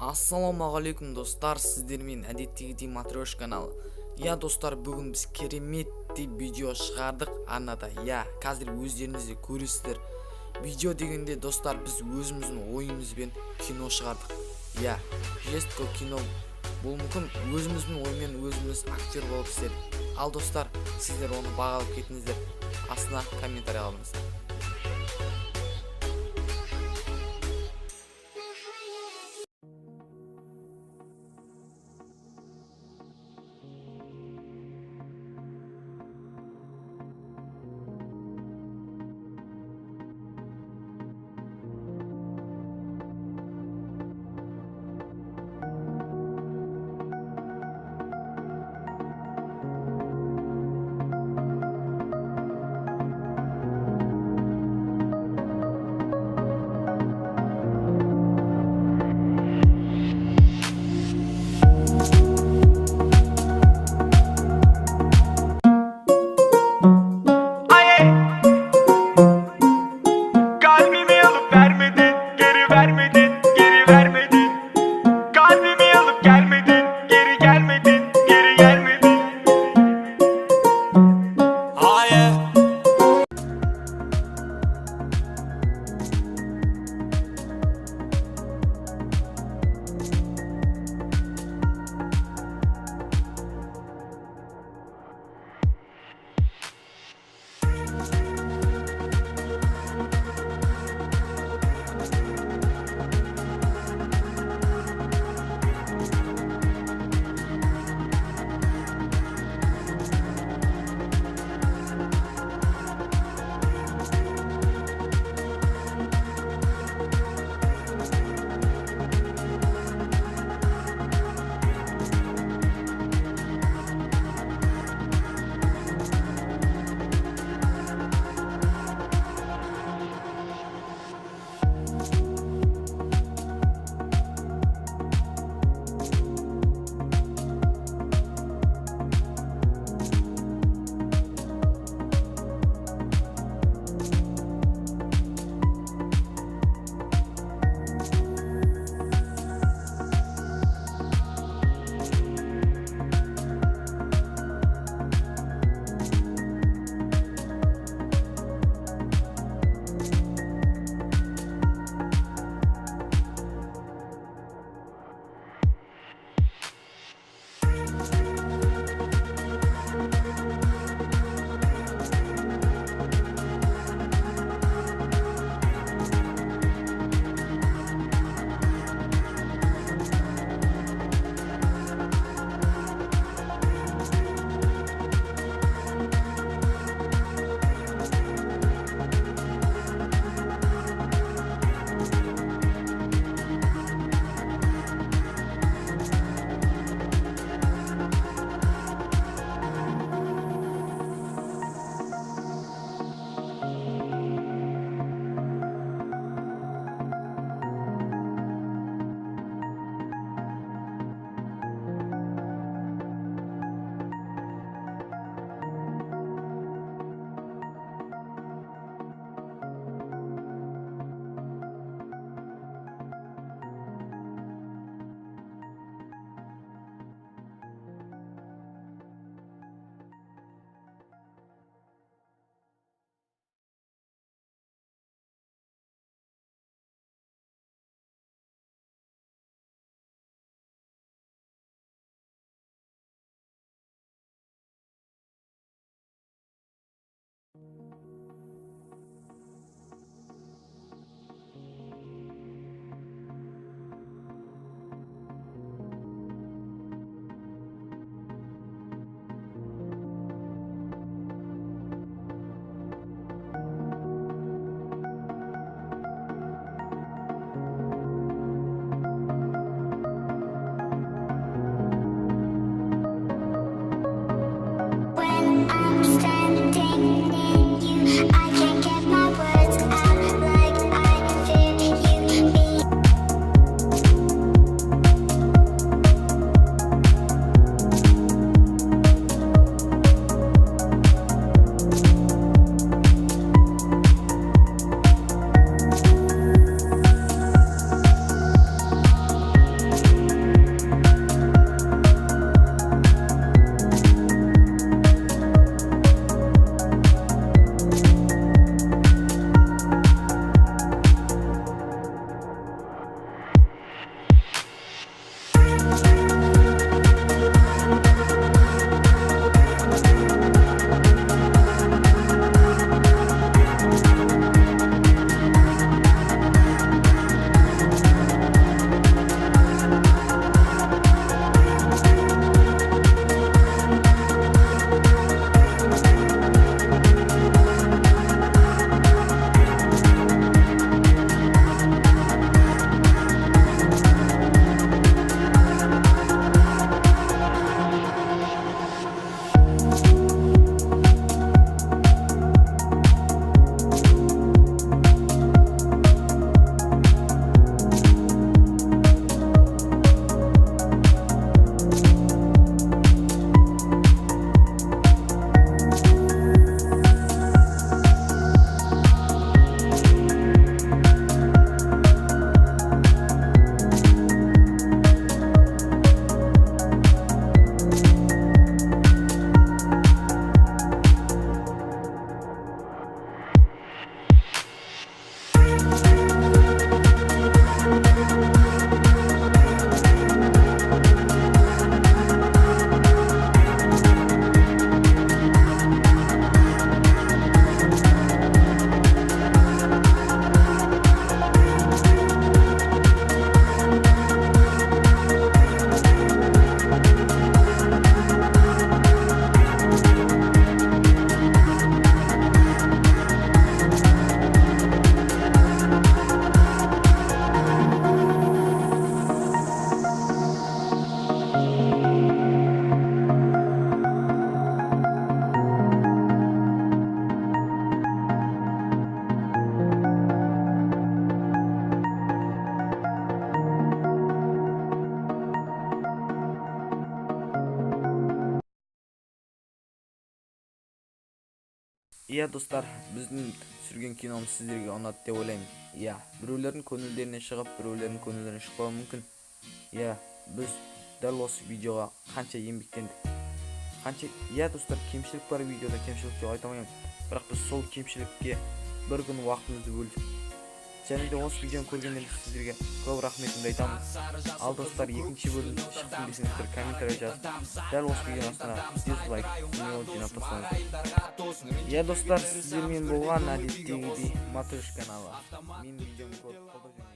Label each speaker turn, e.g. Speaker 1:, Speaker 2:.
Speaker 1: Ассалаумағалейкум достар, сіздермен әдеттегідей матрешка каналы. Я достар, бүгін біз кереметтей видео шығардық арнада. Қазір өздеріңіз де көресіздер. Видео дегенде достар, біз өзіміздің ойымызбен кино шығардық. Жестко кино. Бұл мүмкін өзіміздің оймен өзіміз актер болып істедік. Ал достар, сіздер оны бағалап кетіңіздер. Астына комментарий қалдырыңыздар. Иә достар, біздің түсірген киномыз сіздерге ұнады деп ойлаймын. Иә, біреулердің көңілдеріне шығып, біреулердің көңілдеріне шықпауы мүмкін. Иә, біз дәл осы видеоға қанша еңбектендік. Иә достар, кемшілік бар видеода, кемшілік деп айта алмаймын. Бірақ біз сол кемшілікке бір күн уақытымызды бөлдік. Және де осы видеоны көргендер сіздерге көп рахметімді айтамын. Ал достар, екінші бөлім шықтым десеңіздер комментарий жазып, дәл осы видеоның астына дизлайк жинап тастаңыздар. Иә достар, сіздермен болған әдеттегідей Модер каналы. Мен видеоны көріп қолдап